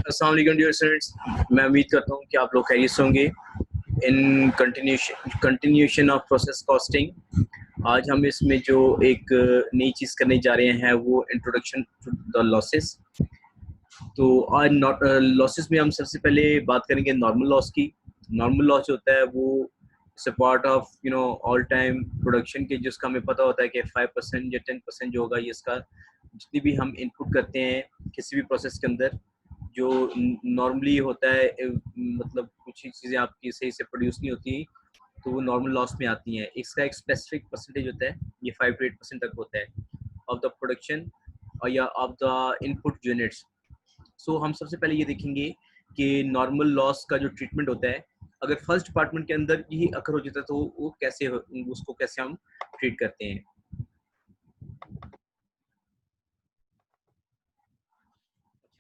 अस्सलाम वालेकुम dear students, मैं उम्मीद करता हूँ कि आप लोग खैरियत से होंगे। इन कंटिन्यूशन ऑफ प्रोसेस कॉस्टिंग आज हम इसमें जो एक नई चीज़ करने जा रहे हैं वो इंट्रोडक्शन टू द लॉसेस। तो आज लॉसेस में हम सबसे पहले बात करेंगे नॉर्मल लॉस की। नॉर्मल लॉस जो होता है वो it's a part of all time production के, जिसका हमें पता होता है कि 5% या 10% जो होगा ये इसका जितनी भी हम इनपुट करते हैं किसी भी प्रोसेस के अंदर जो नॉर्मली होता है, मतलब कुछ ही चीज़ें आपकी सही से प्रोड्यूस नहीं होती तो वो नॉर्मल लॉस में आती हैं। इसका एक स्पेसिफिक परसेंटेज होता है, ये 5 to 8% तक होता है ऑफ द प्रोडक्शन और या ऑफ द इनपुट यूनिट्स। सो हम सबसे पहले ये देखेंगे कि नॉर्मल लॉस का जो ट्रीटमेंट होता है, अगर फर्स्ट डिपार्टमेंट के अंदर यही अकर हो जाता है तो वो कैसे उसको कैसे हम ट्रीट करते हैं।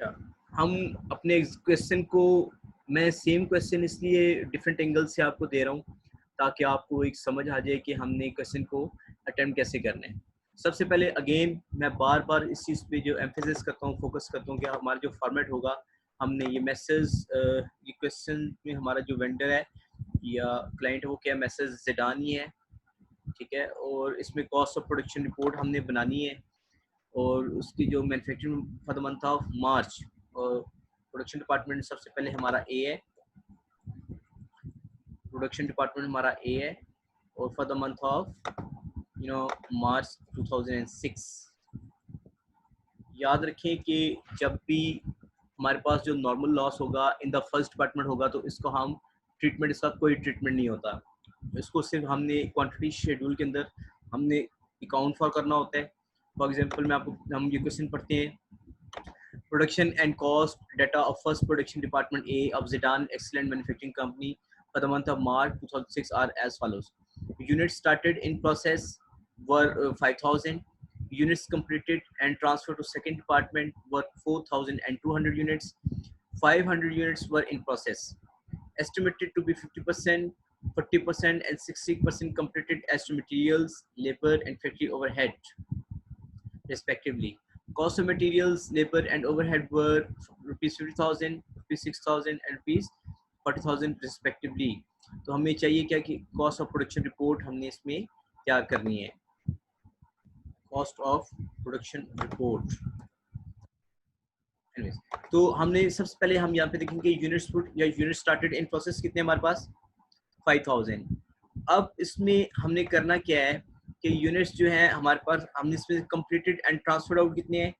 अच्छा, हम अपने क्वेश्चन को, मैं सेम क्वेश्चन इसलिए डिफरेंट एंगल से आपको दे रहा हूँ ताकि आपको एक समझ आ जाए कि हमने क्वेश्चन को अटेम्प्ट कैसे करना है। सबसे पहले अगेन मैं बार बार इस चीज़ पे जो एम्फेसिस करता हूँ, फोकस करता हूँ कि हमारा जो फॉर्मेट होगा, हमने ये मैसेज ये क्वेश्चन में हमारा जो वेंडर है या क्लाइंट है वो क्या मैसेज ज़ेडान ही है, ठीक है। और इसमें कॉस्ट ऑफ प्रोडक्शन रिपोर्ट हमने बनानी है और उसकी जो manufacturing for the month of March, और प्रोडक्शन डिपार्टमेंट सबसे पहले हमारा ए है, प्रोडक्शन डिपार्टमेंट हमारा ए है और for the month of March 2006। याद रखें कि जब भी हमारे पास जो नॉर्मल लॉस होगा इन द फर्स्ट डिपार्टमेंट होगा तो इसको हम ट्रीटमेंट, इसका कोई ट्रीटमेंट नहीं होता, इसको सिर्फ हमने क्वांटिटी शेड्यूल के अंदर हमने अकाउंट फॉर करना होता है। फॉर एग्जांपल मैं आपको, हम ये क्वेश्चन पढ़ते हैं, production and cost data of first production department A of Zidane Excellent Manufacturing Company for the month of March 2006 are as follows. Units started in process were 5,000. Units completed and transferred to second department were 4,200 units. 500 units were in process. Estimated to be 50%, 40% and 60% completed as to materials, labor and factory overhead respectively. Cost of materials, labor and overhead were rupees 50,000, rupees 6,000 and rupees 40,000 respectively. तो हमें चाहिए क्या कि cost of production report हमने इसमें क्या करनी है, कॉस्ट ऑफ प्रोडक्शन रिपोर्ट। तो हमने सबसे पहले हम यहाँ पे देखेंगे यूनिट्स या यूनिट स्टार्टेड इन प्रोसेस कितने हमारे पास 5,000। अब इसमें हमने करना क्या है कि यूनिट्स जो हैं हमारे पास, हमने इसमें कंप्लीटेड एंड ट्रांसफर्ड आउट कितने हैं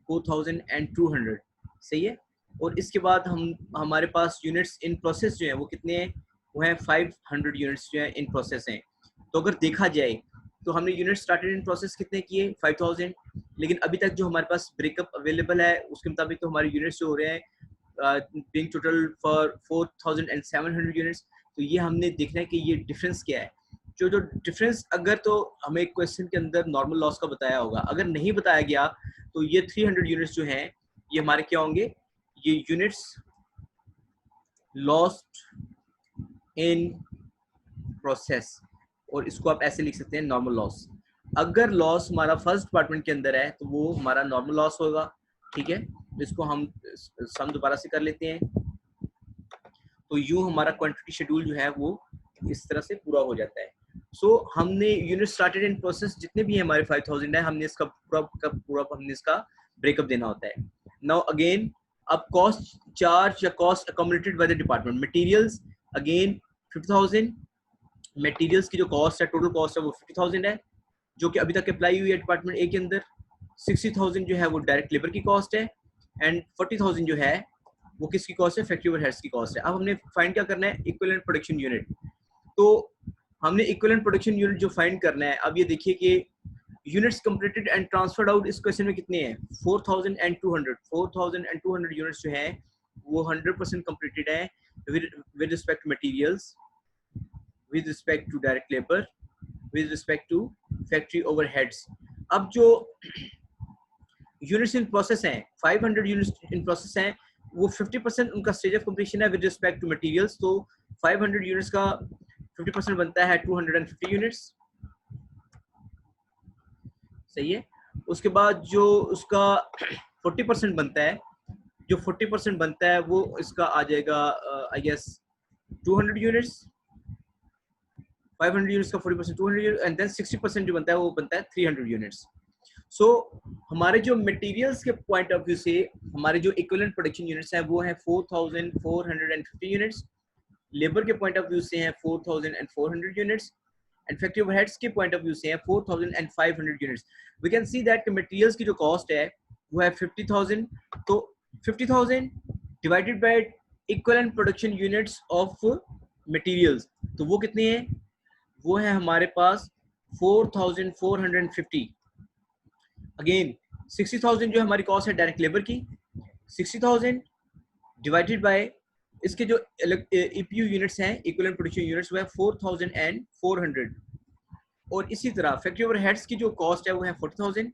4,200, सही है। और इसके बाद हम हमारे पास यूनिट्स इन प्रोसेस जो हैं वो कितने हैं, वो हैं 500 यूनिट्स जो हैं इन प्रोसेस हैं। तो अगर देखा जाए तो हमने यूनिट स्टार्टेड इन प्रोसेस कितने किए 5,000, लेकिन अभी तक जो हमारे पास ब्रेकअप अवेलेबल है उसके मुताबिक तो हमारे यूनिट्स जो हो रहे हैं बीइंग टोटल फॉर 4,700 यूनिट्स। तो ये हमने देखना है कि ये डिफरेंस क्या है। जो जो डिफरेंस, अगर तो हमें क्वेश्चन के अंदर नॉर्मल लॉस का बताया होगा, अगर नहीं बताया गया तो ये 300 यूनिट्स जो हैं ये हमारे क्या होंगे, ये यूनिट्स लॉस्ट इन प्रोसेस, और इसको आप ऐसे लिख सकते हैं नॉर्मल लॉस। अगर लॉस हमारा फर्स्ट डिपार्टमेंट के अंदर है तो वो हमारा नॉर्मल लॉस होगा, ठीक है। तो इसको हम सम दोबारा से कर लेते हैं। तो यूं हमारा क्वांटिटी शेड्यूल जो है वो इस तरह से पूरा हो जाता है। सो हमने यूनिट स्टार्टेड इन प्रोसेस जितने भी हमारे 5,000 है, हमने इसका पूरा हमने इसका ब्रेकअप देना होता है। नाउ अगेन, अब कॉस्ट चार्ज या cost accommodated by the department, materials again 50,000, materials की जो कॉस्ट है, टोटल कॉस्ट है वो 50,000 है, जो कि अभी तक अप्लाई हुई है डिपार्टमेंट ए के अंदर। 60,000 जो है वो डायरेक्ट लेबर की कॉस्ट है एंड 40,000 जो है वो किसकी कॉस्ट है, फैक्ट्री ओवरहेड्स की कॉस्ट है। अब हमने फाइंड क्या करना है, इक्विवेलेंट प्रोडक्शन यूनिट। तो हमने इक्विवेलेंट प्रोडक्शन यूनिट जो फाइंड करना है, अब ये देखिए कि units completed and transferred out इस क्वेश्चन में कितने हैं 4,200 यूनिट्स जो हैं वो 100% कंप्लीटेड है with respect to materials, with respect to direct labor, with respect to factory overheads. अब जो यूनिट्स इन प्रोसेस हैं 500 यूनिट्स इन प्रोसेस हैं, वो 50% उनका स्टेज ऑफ कंप्लीशन है विद रिस्पेक्ट टू मटेरियल्स। तो 500 यूनिट्स का 50% बनता है 250 यूनिट्स, सही है। उसके बाद जो उसका 40% बनता है जो 40% बनता है वो इसका आ जाएगा आई गेस 200 यूनिट्स, 500 यूनिट्स का 40% 200 एंड देन 60% जो बनता है वो बनता है 300 यूनिट्स। सो हमारे जो मटेरियल्स के पॉइंट ऑफ व्यू से हमारे जो इक्विवेलेंट प्रोडक्शन यूनिट्स हैं वो हैं 4450 यूनिट्स, लेबर के पॉइंट ऑफ व्यू से हैं 4400 यूनिट्स, एंड फैक्ट्री ओवरहेड्स के पॉइंट ऑफ व्यू से हैं 4500 units. We can see that materials की जो कॉस्ट है वो है 50,000, तो 50,000 divided by equivalent production units of materials, तो वो कितने हैं, वो है हमारे पास 4450। अगेन 60,000 जो हमारी कॉस्ट है डायरेक्ट लेबर की, 60,000 डिवाइडेड बाय इसके जो ईपीयू यूनिट्स हैं इक्विवेलेंट प्रोडक्शन यूनिट्स वो है 4400, और इसी तरह फैक्ट्री ओवरहेड्स की जो कॉस्ट है वो है 40,000,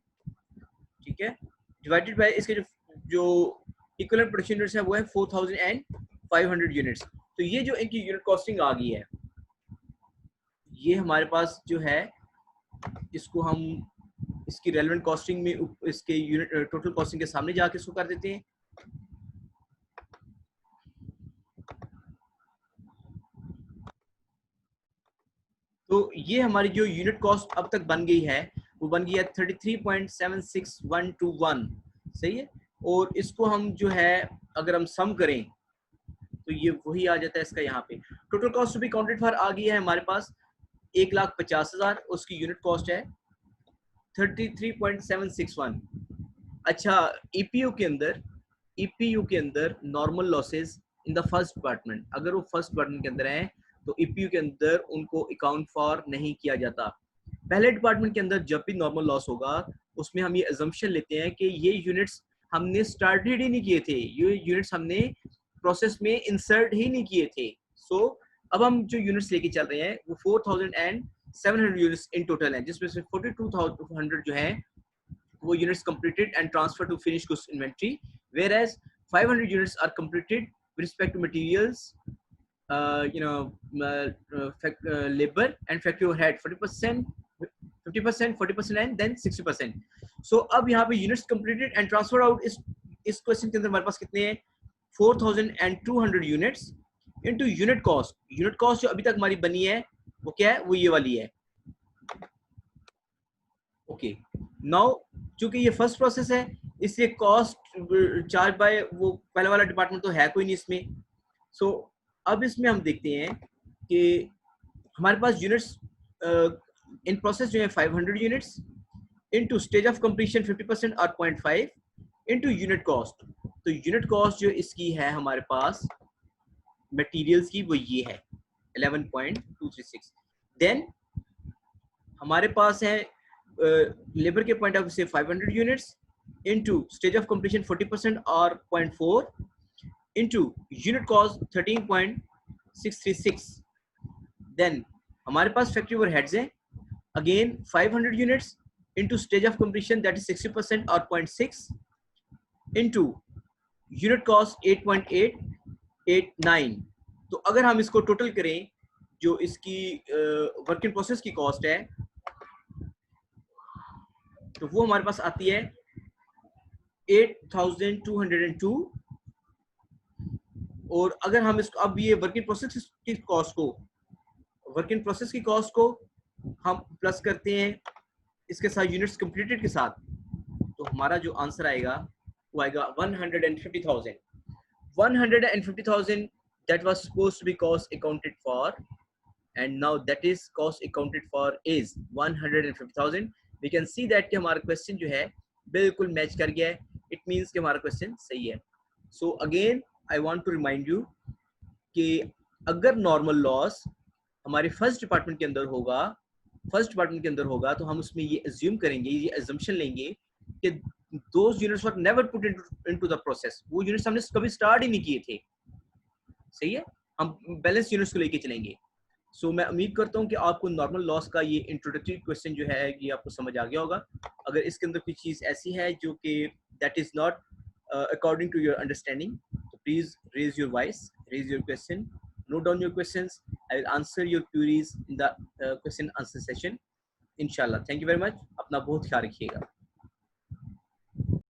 ठीक है, डिवाइडेड बाय इसके जो इक्विवेलेंट प्रोडक्शन यूनिट्स है वो है 4500 यूनिट्स। तो ये जो इनकी यूनिट कॉस्टिंग आ गई है, ये हमारे पास जो है इसको हम इसकी रेलेवेंट कॉस्टिंग में इसके यूनिट टोटल कॉस्टिंग के सामने जाके इसको कर देते हैं। तो ये हमारी जो यूनिट कॉस्ट अब तक बन गई है वो बन गई है 33.76121, सही है, और इसको हम जो है अगर हम सम करें तो ये वही आ जाता है इसका, यहाँ पे total cost to be counted for आ गई है हमारे पास 1,50,000, उसकी यूनिट कॉस्ट है 33.761। अच्छा, ईपीयू के अंदर normal losses in the first department, अगर वो फर्स्ट डिपार्टमेंट के अंदर हैं तो ईपीयू के अंदर उनको अकाउंट फॉर नहीं किया जाता। पहले डिपार्टमेंट के अंदर जब भी नॉर्मल लॉस होगा उसमें हम ये अजम्पशन लेते हैं कि ये यूनिट्स हमने स्टार्टेड ही नहीं किए थे, ये यूनिट्स हमने प्रोसेस में इंसर्ट ही नहीं किए थे। सो अब हम जो यूनिट्स लेके चल रहे हैं वो 4700 यूनिट्स इन टोटल हैं, जिसमें से 4200 जो है वो units completed and transfer to finish goods inventory, whereas 500 units are completed with respect to materials, labor and factory overhead 40%, 50%, 40% and then 60%. So अब यहाँ पे units completed and transferred out इस क्वेश्चन के अंदर हमारे पास कितने हैं 4200 units into unit cost जो अभी तक हमारी बनी है वो क्या है, वो ये वाली है। ओके, नाउ चूंकि ये फर्स्ट प्रोसेस है इसलिए कॉस्ट चार्ज बाय वो पहले वाला डिपार्टमेंट तो है कोई नहीं इसमें। सो अब इसमें हम देखते हैं कि हमारे पास यूनिट्स इन प्रोसेस जो है 500 units into stage of completion 50% और 0.5 इनटू यूनिट कॉस्ट। तो यूनिट कॉस्ट जो इसकी है हमारे पास मटेरियल्स की वो ये है 11.236। देन हमारे पास है लेबर के पॉइंट ऑफ व्यू से 500 units into stage of completion 40% और 0.4 into unit cost 13.636। then हमारे पास फैक्ट्री ओवरहेड्स हैं again 500 units into stage of completion that is 60% और 0.6 into unit cost 8.889। तो अगर हम इसको टोटल करें जो इसकी वर्क इन प्रोसेस की कॉस्ट है तो वो हमारे पास आती है 8,202। और अगर हम इसको अब ये वर्क इन प्रोसेस की कॉस्ट को हम प्लस करते हैं इसके साथ यूनिट्स कंप्लीटेड के साथ, तो हमारा जो आंसर आएगा वो आएगा 150,000 that was supposed to be cost accounted for and now that is cost accounted for is 150,000। we can see that कि हमारा क्वेश्चन जो है बिल्कुल मैच कर गया है, इट मींस कि हमारा क्वेश्चन सही है। So again I want to remind you कि अगर नॉर्मल लॉस हमारे फर्स्ट डिपार्टमेंट के अंदर होगा तो हम उसमें ये अज्यूम करेंगे, ये अजम्पशन लेंगे कि those units were never put into the process, वो यूनिट्स हमने कभी स्टार्ट ही नहीं किए थे, सही है, हम बैलेंस यूनिट्स को लेके चलेंगे। सो मैं उम्मीद करता हूँ कि आपको नॉर्मल लॉस का ये इंट्रोडक्टरी क्वेश्चन जो है ये आपको समझ आ गया होगा। अगर इसके अंदर कोई चीज़ ऐसी है जो कि that is not according to your understanding, so please raise your voice, raise your question, note down your questions. I will answer your queries in the question answer session inshallah. Thank you very much. अपना बहुत ख्याल रखिएगा।